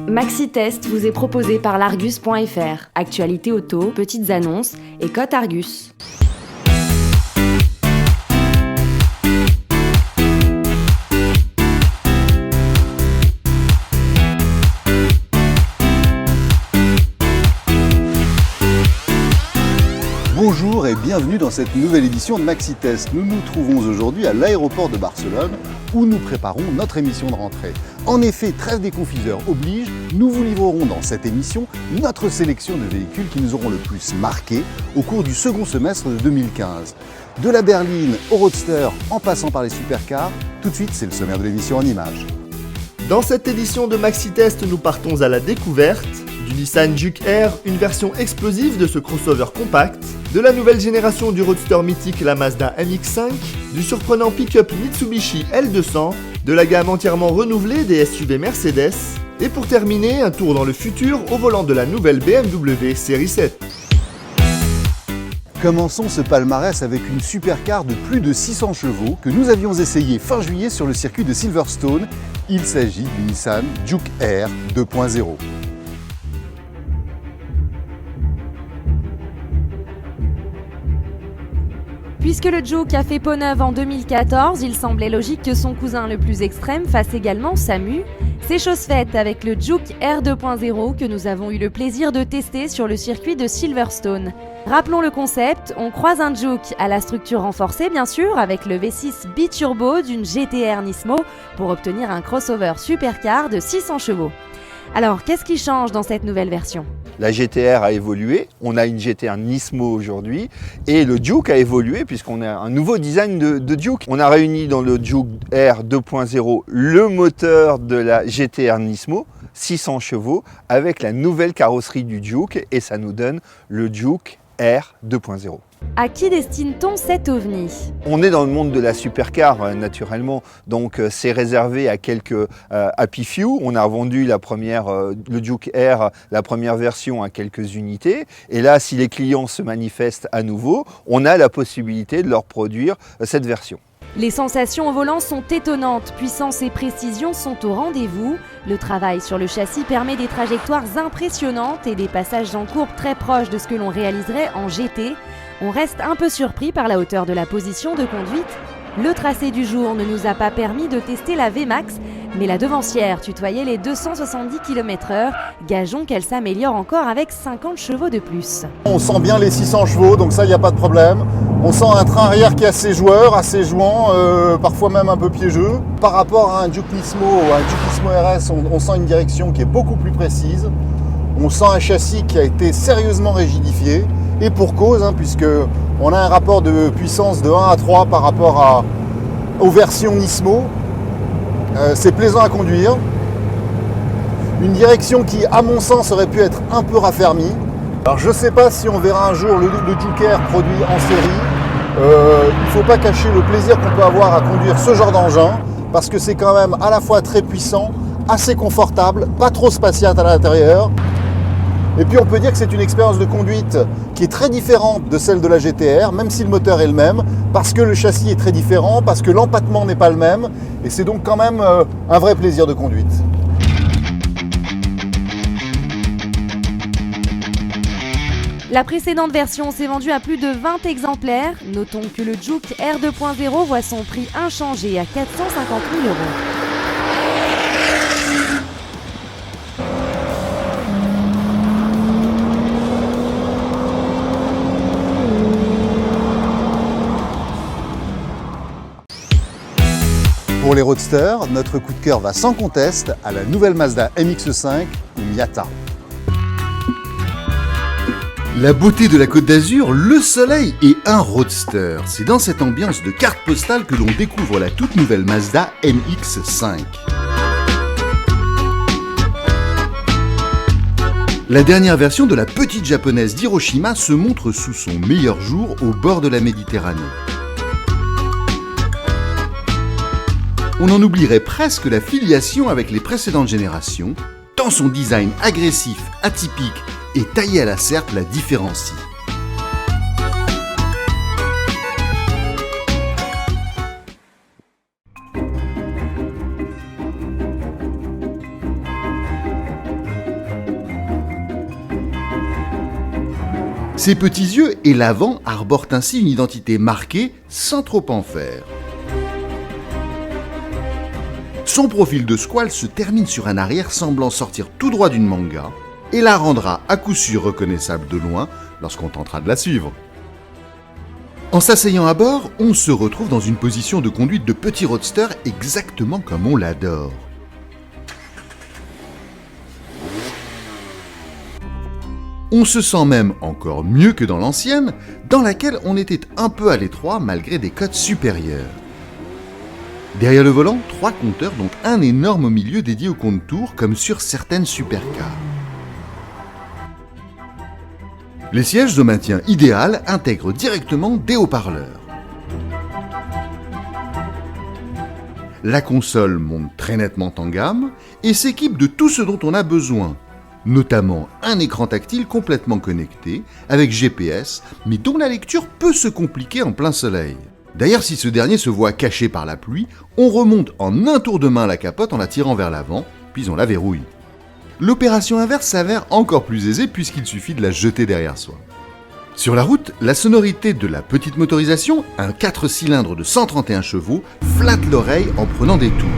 Maxi Test vous est proposé par l'Argus.fr. Actualité auto, petites annonces et cote Argus. Bonjour et bienvenue dans cette nouvelle édition de Maxi Test. Nous nous trouvons aujourd'hui à l'aéroport de Barcelone où nous préparons notre émission de rentrée. En effet, trêve des confiseurs oblige, nous vous livrerons dans cette émission notre sélection de véhicules qui nous auront le plus marqué au cours du second semestre de 2015. De la berline au roadster en passant par les supercars, tout de suite c'est le sommaire de l'émission en images. Dans cette édition de Maxi Test, nous partons à la découverte du Nissan Juke Air, une version explosive de ce crossover compact, de la nouvelle génération du roadster mythique la Mazda MX-5, du surprenant pick-up Mitsubishi L200, de la gamme entièrement renouvelée des SUV Mercedes, et pour terminer, un tour dans le futur au volant de la nouvelle BMW Série 7. Commençons ce palmarès avec une supercar de plus de 600 chevaux que nous avions essayé fin juillet sur le circuit de Silverstone. Il s'agit du Nissan Juke Air 2.0. Puisque le Juke a fait peau neuve en 2014, il semblait logique que son cousin le plus extrême fasse également sa mue. C'est chose faite avec le Juke Air 2.0 que nous avons eu le plaisir de tester sur le circuit de Silverstone. Rappelons le concept, on croise un Juke à la structure renforcée bien sûr avec le V6 biturbo d'une GT-R Nismo pour obtenir un crossover supercar de 600 chevaux. Alors qu'est-ce qui change dans cette nouvelle version ? La GT-R a évolué, on a une GT-R Nismo aujourd'hui et le Juke a évolué puisqu'on a un nouveau design de Juke. On a réuni dans le Juke Air 2.0 le moteur de la GT-R Nismo, 600 chevaux, avec la nouvelle carrosserie du Juke et ça nous donne le Juke Air 2.0. À qui destine-t-on cet ovni ? On est dans le monde de la supercar naturellement, donc c'est réservé à quelques happy few. On a vendu le Juke Air, la première version à quelques unités. Et là, si les clients se manifestent à nouveau, on a la possibilité de leur produire cette version. Les sensations au volant sont étonnantes, puissance et précision sont au rendez-vous. Le travail sur le châssis permet des trajectoires impressionnantes et des passages en courbe très proches de ce que l'on réaliserait en GT. On reste un peu surpris par la hauteur de la position de conduite. Le tracé du jour ne nous a pas permis de tester la VMAX, mais la devancière tutoyait les 270 km/h. Gageons qu'elle s'améliore encore avec 50 chevaux de plus. On sent bien les 600 chevaux, donc ça il n'y a pas de problème. On sent un train arrière qui est assez joueur, assez jouant, parfois même un peu piégeux. Par rapport à un Juke Nismo ou un Juke Nismo RS, on sent une direction qui est beaucoup plus précise. On sent un châssis qui a été sérieusement rigidifié. Et pour cause, puisque on a un rapport de puissance de 1 à 3 par rapport aux versions Nismo. C'est plaisant à conduire. Une direction qui, à mon sens, aurait pu être un peu raffermie. Alors je ne sais pas si on verra un jour le Juke Air produit en série. Il ne faut pas cacher le plaisir qu'on peut avoir à conduire ce genre d'engin, parce que c'est quand même à la fois très puissant, assez confortable, pas trop spartiate à l'intérieur. Et puis on peut dire que c'est une expérience de conduite qui est très différente de celle de la GT-R, même si le moteur est le même, parce que le châssis est très différent, parce que l'empattement n'est pas le même, et c'est donc quand même un vrai plaisir de conduite. La précédente version s'est vendue à plus de 20 exemplaires. Notons que le Juke Air 2.0 voit son prix inchangé à 450 000 €. Pour les roadsters, notre coup de cœur va sans conteste à la nouvelle Mazda MX-5 ou Miata. La beauté de la Côte d'Azur, le soleil et un roadster. C'est dans cette ambiance de carte postale que l'on découvre la toute nouvelle Mazda MX-5. La dernière version de la petite japonaise d'Hiroshima se montre sous son meilleur jour au bord de la Méditerranée. On en oublierait presque la filiation avec les précédentes générations, tant son design agressif, atypique et taillé à la serpe la différencie. Ses petits yeux et l'avant arborent ainsi une identité marquée sans trop en faire. Son profil de squale se termine sur un arrière semblant sortir tout droit d'une manga et la rendra à coup sûr reconnaissable de loin lorsqu'on tentera de la suivre. En s'asseyant à bord, on se retrouve dans une position de conduite de petit roadster exactement comme on l'adore. On se sent même encore mieux que dans l'ancienne, dans laquelle on était un peu à l'étroit malgré des cotes supérieures. Derrière le volant, 3 compteurs, dont un énorme au milieu dédié au compte-tours, comme sur certaines supercars. Les sièges au maintien idéal intègrent directement des haut-parleurs. La console monte très nettement en gamme et s'équipe de tout ce dont on a besoin, notamment un écran tactile complètement connecté avec GPS, mais dont la lecture peut se compliquer en plein soleil. D'ailleurs, si ce dernier se voit caché par la pluie, on remonte en un tour de main la capote en la tirant vers l'avant, puis on la verrouille. L'opération inverse s'avère encore plus aisée puisqu'il suffit de la jeter derrière soi. Sur la route, la sonorité de la petite motorisation, un 4 cylindres de 131 chevaux, flatte l'oreille en prenant des tours.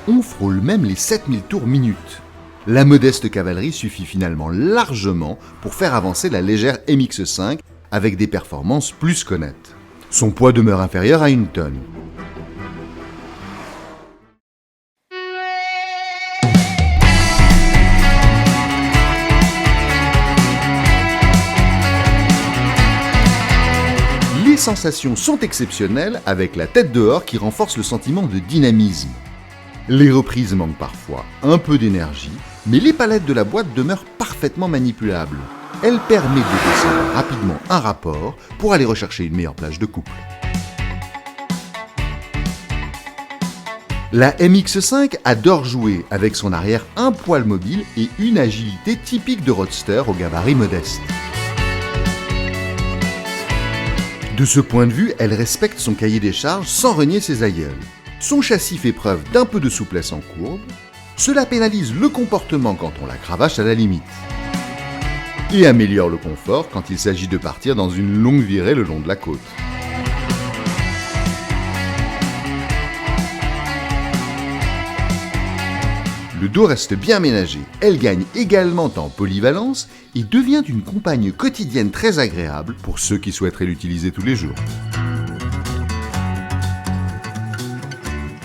On frôle même les 7000 tours minute. La modeste cavalerie suffit finalement largement pour faire avancer la légère MX5 avec des performances plus qu'honnêtes. Son poids demeure inférieur à 1 tonne. Les sensations sont exceptionnelles avec la tête dehors qui renforce le sentiment de dynamisme. Les reprises manquent parfois un peu d'énergie, mais les palettes de la boîte demeurent parfaitement manipulables. Elle permet de descendre rapidement un rapport pour aller rechercher une meilleure plage de couple. La MX5 adore jouer avec son arrière un poil mobile et une agilité typique de roadster au gabarit modeste. De ce point de vue, elle respecte son cahier des charges sans renier ses aïeuls. Son châssis fait preuve d'un peu de souplesse en courbe. Cela pénalise le comportement quand on la cravache à la limite. Et améliore le confort quand il s'agit de partir dans une longue virée le long de la côte. Le dos reste bien ménagé. Elle gagne également en polyvalence et devient une compagne quotidienne très agréable pour ceux qui souhaiteraient l'utiliser tous les jours.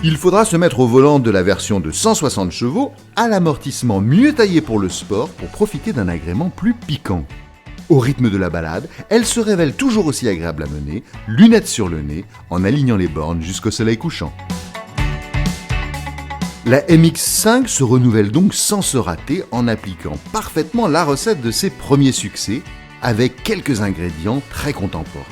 Il faudra se mettre au volant de la version de 160 chevaux à l'amortissement mieux taillé pour le sport pour profiter d'un agrément plus piquant. Au rythme de la balade, elle se révèle toujours aussi agréable à mener, lunettes sur le nez, en alignant les bornes jusqu'au soleil couchant. La MX5 se renouvelle donc sans se rater en appliquant parfaitement la recette de ses premiers succès, avec quelques ingrédients très contemporains.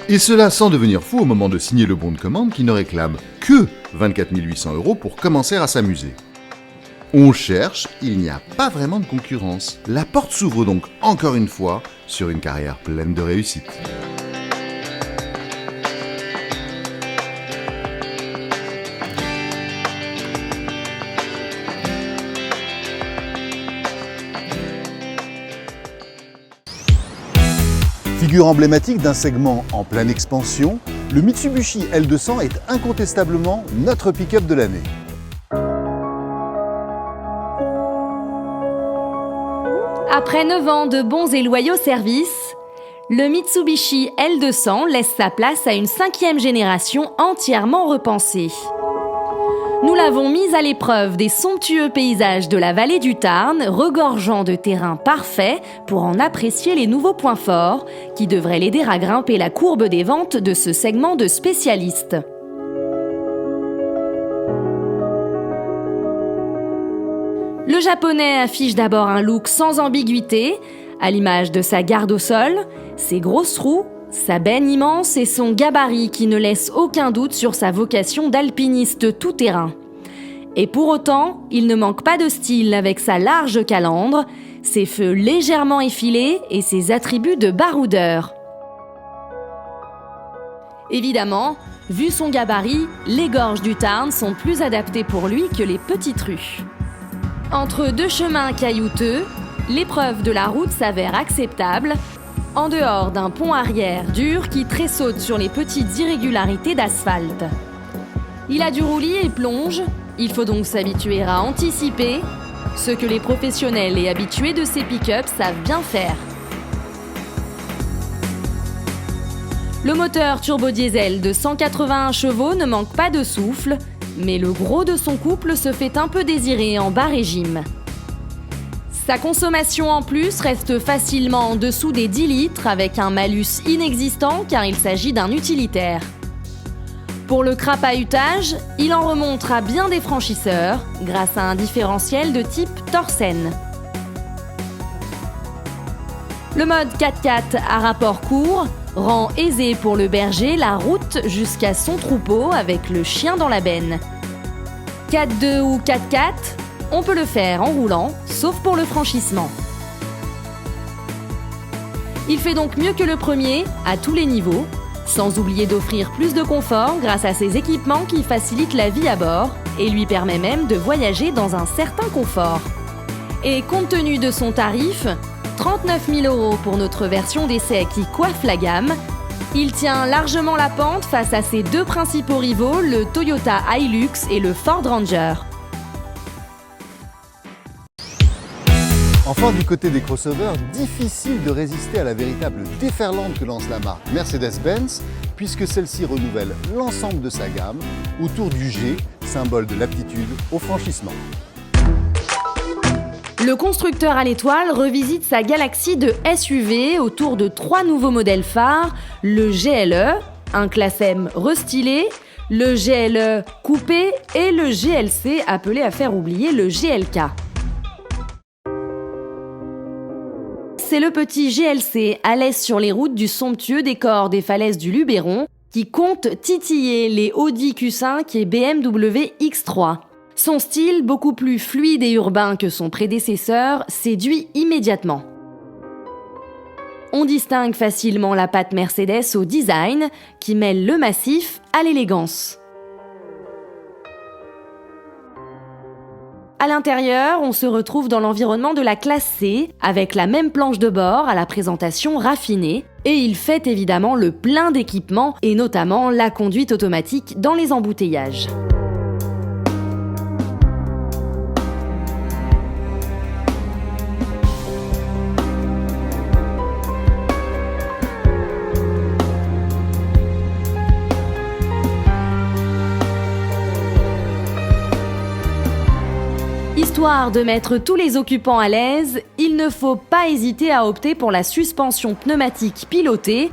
Et cela sans devenir fou au moment de signer le bon de commande qui ne réclame que 24 800 € pour commencer à s'amuser. On cherche, il n'y a pas vraiment de concurrence. La porte s'ouvre donc encore une fois sur une carrière pleine de réussite. Figure emblématique d'un segment en pleine expansion, le Mitsubishi L200 est incontestablement notre pick-up de l'année. Après 9 ans de bons et loyaux services, le Mitsubishi L200 laisse sa place à une 5e génération entièrement repensée. Nous l'avons mise à l'épreuve des somptueux paysages de la vallée du Tarn, regorgeant de terrains parfaits pour en apprécier les nouveaux points forts qui devraient l'aider à grimper la courbe des ventes de ce segment de spécialistes. Le japonais affiche d'abord un look sans ambiguïté, à l'image de sa garde au sol, ses grosses roues, sa benne immense et son gabarit qui ne laisse aucun doute sur sa vocation d'alpiniste tout-terrain. Et pour autant, il ne manque pas de style avec sa large calandre, ses feux légèrement effilés et ses attributs de baroudeur. Évidemment, vu son gabarit, les gorges du Tarn sont plus adaptées pour lui que les petites rues. Entre deux chemins caillouteux, l'épreuve de la route s'avère acceptable, en dehors d'un pont arrière dur qui tressaute sur les petites irrégularités d'asphalte. Il a du roulis et plonge, il faut donc s'habituer à anticiper, ce que les professionnels et habitués de ces pick-up savent bien faire. Le moteur turbo-diesel de 181 chevaux ne manque pas de souffle, mais le gros de son couple se fait un peu désirer en bas régime. Sa consommation en plus reste facilement en dessous des 10 litres avec un malus inexistant car il s'agit d'un utilitaire. Pour le crapahutage, il en remonte à bien des franchisseurs grâce à un différentiel de type Torsen. Le mode 4x4 à rapport court rend aisé pour le berger la route jusqu'à son troupeau avec le chien dans la benne. 4x2 ou 4x4, on peut le faire en roulant, sauf pour le franchissement. Il fait donc mieux que le premier, à tous les niveaux, sans oublier d'offrir plus de confort grâce à ses équipements qui facilitent la vie à bord et lui permet même de voyager dans un certain confort. Et compte tenu de son tarif, 39 000 € pour notre version d'essai qui coiffe la gamme, il tient largement la pente face à ses deux principaux rivaux, le Toyota Hilux et le Ford Ranger. Enfin, du côté des crossovers, difficile de résister à la véritable déferlante que lance la marque Mercedes-Benz, puisque celle-ci renouvelle l'ensemble de sa gamme autour du G, symbole de l'aptitude au franchissement. Le constructeur à l'étoile revisite sa galaxie de SUV autour de 3 nouveaux modèles phares, le GLE, un classe M restylé, le GLE coupé et le GLC appelé à faire oublier le GLK. C'est le petit GLC à l'aise sur les routes du somptueux décor des falaises du Luberon qui compte titiller les Audi Q5 et BMW X3. Son style, beaucoup plus fluide et urbain que son prédécesseur, séduit immédiatement. On distingue facilement la patte Mercedes au design, qui mêle le massif à l'élégance. À l'intérieur, on se retrouve dans l'environnement de la classe C, avec la même planche de bord à la présentation raffinée, et il fait évidemment le plein d'équipements, et notamment la conduite automatique dans les embouteillages. Histoire de mettre tous les occupants à l'aise, il ne faut pas hésiter à opter pour la suspension pneumatique pilotée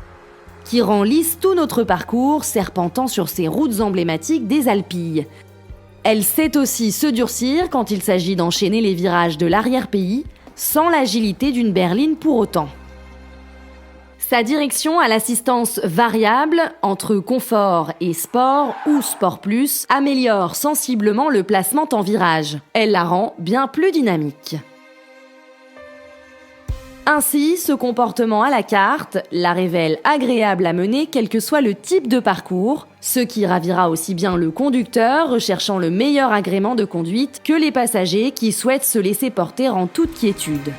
qui rend lisse tout notre parcours serpentant sur ces routes emblématiques des Alpilles. Elle sait aussi se durcir quand il s'agit d'enchaîner les virages de l'arrière-pays sans l'agilité d'une berline pour autant. Sa direction à l'assistance variable entre confort et sport ou sport plus améliore sensiblement le placement en virage. Elle la rend bien plus dynamique. Ainsi, ce comportement à la carte la révèle agréable à mener quel que soit le type de parcours, ce qui ravira aussi bien le conducteur recherchant le meilleur agrément de conduite que les passagers qui souhaitent se laisser porter en toute quiétude.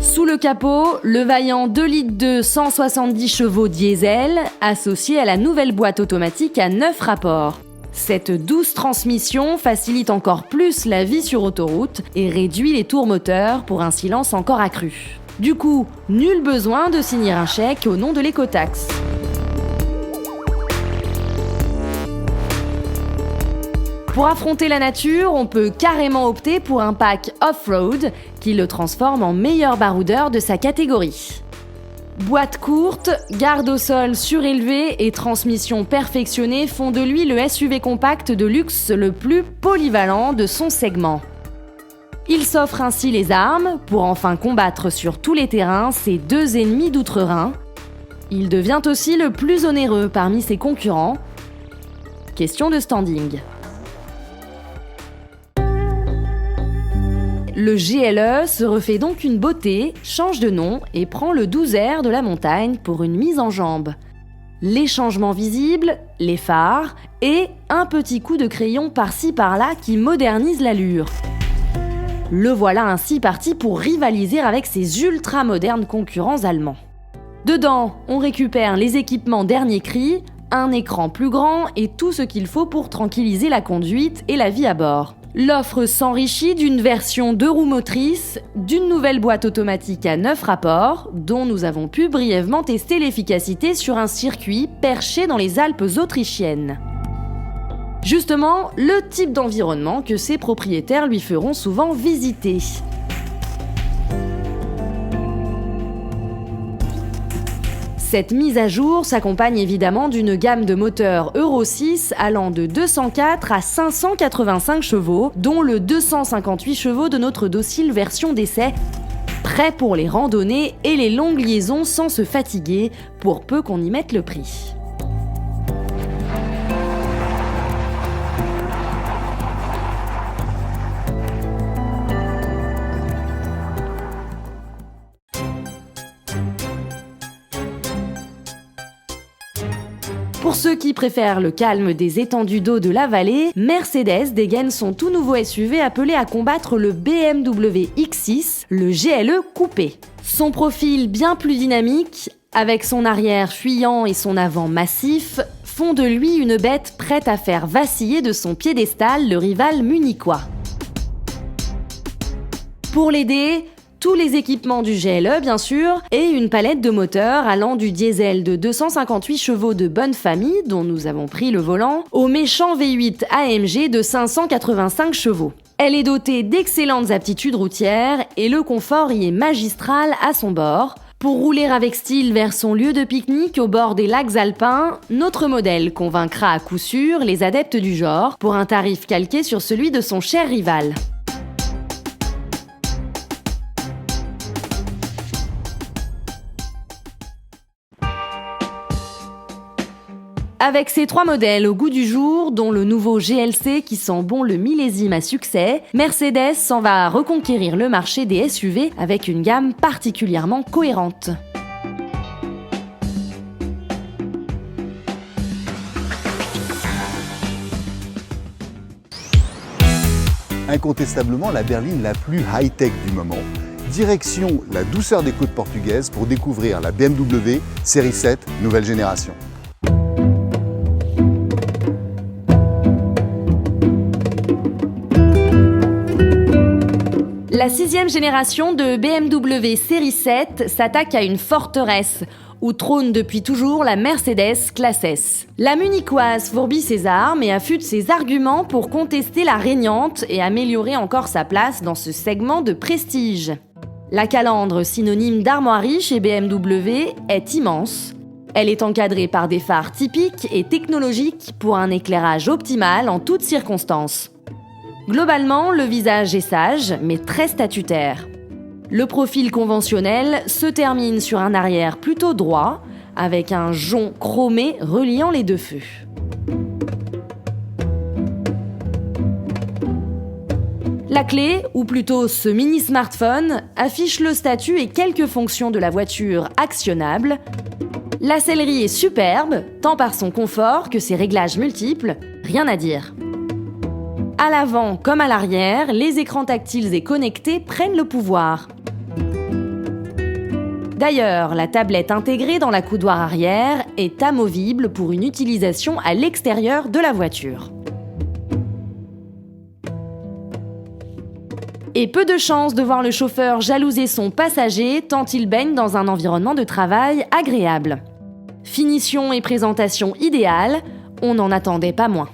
Sous le capot, le vaillant 2 litres de 170 chevaux diesel, associé à la nouvelle boîte automatique à 9 rapports. Cette douce transmission facilite encore plus la vie sur autoroute et réduit les tours moteurs pour un silence encore accru. Du coup, nul besoin de signer un chèque au nom de l'écotaxe. Pour affronter la nature, on peut carrément opter pour un pack off-road qui le transforme en meilleur baroudeur de sa catégorie. Boîte courte, garde au sol surélevée et transmission perfectionnée font de lui le SUV compact de luxe le plus polyvalent de son segment. Il s'offre ainsi les armes pour enfin combattre sur tous les terrains ses deux ennemis d'outre-Rhin. Il devient aussi le plus onéreux parmi ses concurrents. Question de standing. Le GLE se refait donc une beauté, change de nom et prend le 12R de la montagne pour une mise en jambe. les changements visibles, les phares et un petit coup de crayon par-ci par-là qui modernise l'allure. Le voilà ainsi parti pour rivaliser avec ses ultra-modernes concurrents allemands. Dedans, on récupère les équipements dernier cri, un écran plus grand et tout ce qu'il faut pour tranquilliser la conduite et la vie à bord. L'offre s'enrichit d'une version 2 roues motrices, d'une nouvelle boîte automatique à 9 rapports, dont nous avons pu brièvement tester l'efficacité sur un circuit perché dans les Alpes autrichiennes. Justement, le type d'environnement que ses propriétaires lui feront souvent visiter. Cette mise à jour s'accompagne évidemment d'une gamme de moteurs Euro 6 allant de 204 à 585 chevaux, dont le 258 chevaux de notre docile version d'essai, prêt pour les randonnées et les longues liaisons sans se fatiguer, pour peu qu'on y mette le prix. Pour ceux qui préfèrent le calme des étendues d'eau de la vallée, Mercedes dégaine son tout nouveau SUV appelé à combattre le BMW X6, le GLE coupé. Son profil bien plus dynamique, avec son arrière fuyant et son avant massif, font de lui une bête prête à faire vaciller de son piédestal le rival munichois. Pour l'aider, tous les équipements du GLE bien sûr, et une palette de moteurs allant du diesel de 258 chevaux de bonne famille, dont nous avons pris le volant, au méchant V8 AMG de 585 chevaux. Elle est dotée d'excellentes aptitudes routières et le confort y est magistral à son bord. Pour rouler avec style vers son lieu de pique-nique au bord des lacs alpins, notre modèle convaincra à coup sûr les adeptes du genre pour un tarif calqué sur celui de son cher rival. Avec ces 3 modèles au goût du jour, dont le nouveau GLC qui sent bon le millésime à succès, Mercedes s'en va reconquérir le marché des SUV avec une gamme particulièrement cohérente. Incontestablement la berline la plus high-tech du moment. Direction la douceur des côtes portugaises pour découvrir la BMW Série 7 nouvelle génération. La 6e génération de BMW Série 7 s'attaque à une forteresse où trône depuis toujours la Mercedes classe S. La munichoise fourbit ses armes et affûte ses arguments pour contester la régnante et améliorer encore sa place dans ce segment de prestige. La calandre, synonyme d'armoirie chez BMW, est immense. Elle est encadrée par des phares typiques et technologiques pour un éclairage optimal en toutes circonstances. Globalement, le visage est sage, mais très statutaire. Le profil conventionnel se termine sur un arrière plutôt droit, avec un jonc chromé reliant les deux feux. La clé, ou plutôt ce mini-smartphone, affiche le statut et quelques fonctions de la voiture actionnables. La sellerie est superbe, tant par son confort que ses réglages multiples, rien à dire. À l'avant comme à l'arrière, les écrans tactiles et connectés prennent le pouvoir. D'ailleurs, la tablette intégrée dans la coudoir arrière est amovible pour une utilisation à l'extérieur de la voiture. Et peu de chance de voir le chauffeur jalouser son passager tant il baigne dans un environnement de travail agréable. Finition et présentation idéales, on n'en attendait pas moins.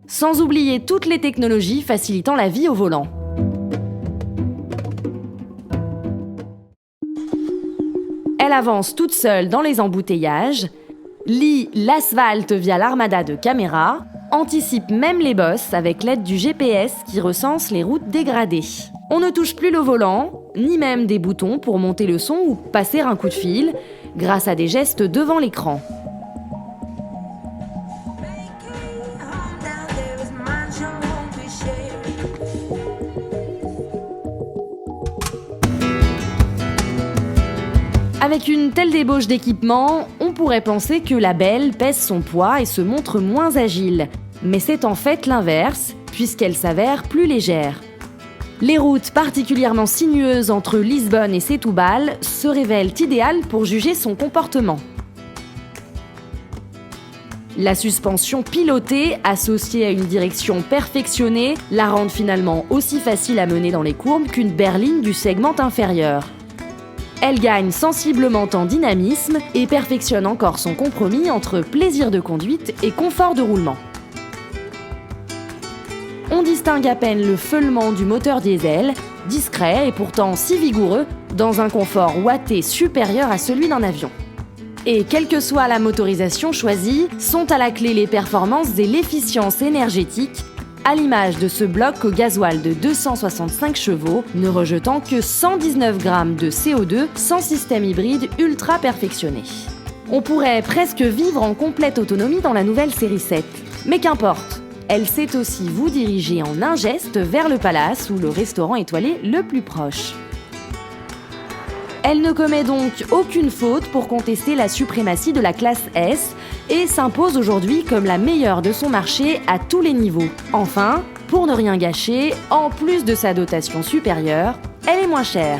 Sans oublier toutes les technologies facilitant la vie au volant. Elle avance toute seule dans les embouteillages, lie l'asphalte via l'armada de caméras, anticipe même les bosses avec l'aide du GPS qui recense les routes dégradées. On ne touche plus le volant, ni même des boutons pour monter le son ou passer un coup de fil, grâce à des gestes devant l'écran. Avec une telle débauche d'équipement, on pourrait penser que la belle pèse son poids et se montre moins agile, mais c'est en fait l'inverse, puisqu'elle s'avère plus légère. Les routes particulièrement sinueuses entre Lisbonne et Setúbal se révèlent idéales pour juger son comportement. La suspension pilotée, associée à une direction perfectionnée, la rend finalement aussi facile à mener dans les courbes qu'une berline du segment inférieur. Elle gagne sensiblement en dynamisme et perfectionne encore son compromis entre plaisir de conduite et confort de roulement. On distingue à peine le feulement du moteur diesel, discret et pourtant si vigoureux, dans un confort watté supérieur à celui d'un avion. Et quelle que soit la motorisation choisie, sont à la clé les performances et l'efficience énergétique, à l'image de ce bloc au gasoil de 265 chevaux, ne rejetant que 119 grammes de CO2 sans système hybride ultra perfectionné. On pourrait presque vivre en complète autonomie dans la nouvelle série 7. Mais qu'importe, elle sait aussi vous diriger en un geste vers le palace ou le restaurant étoilé le plus proche. Elle ne commet donc aucune faute pour contester la suprématie de la classe S et s'impose aujourd'hui comme la meilleure de son marché à tous les niveaux. Enfin, pour ne rien gâcher, en plus de sa dotation supérieure, elle est moins chère.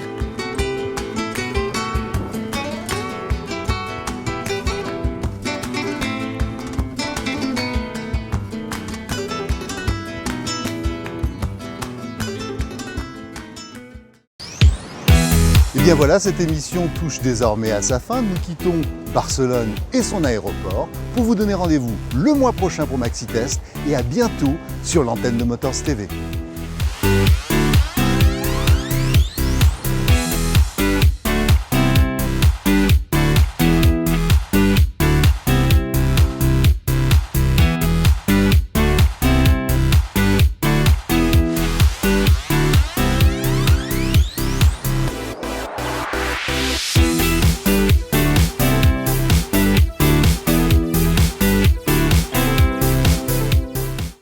Et bien voilà, cette émission touche désormais à sa fin. Nous quittons Barcelone et son aéroport pour vous donner rendez-vous le mois prochain pour Maxitest et à bientôt sur l'antenne de Motors TV.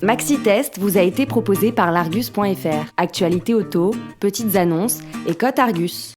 Maxitest vous a été proposé par l'Argus.fr. Actualité auto, petites annonces et cote Argus.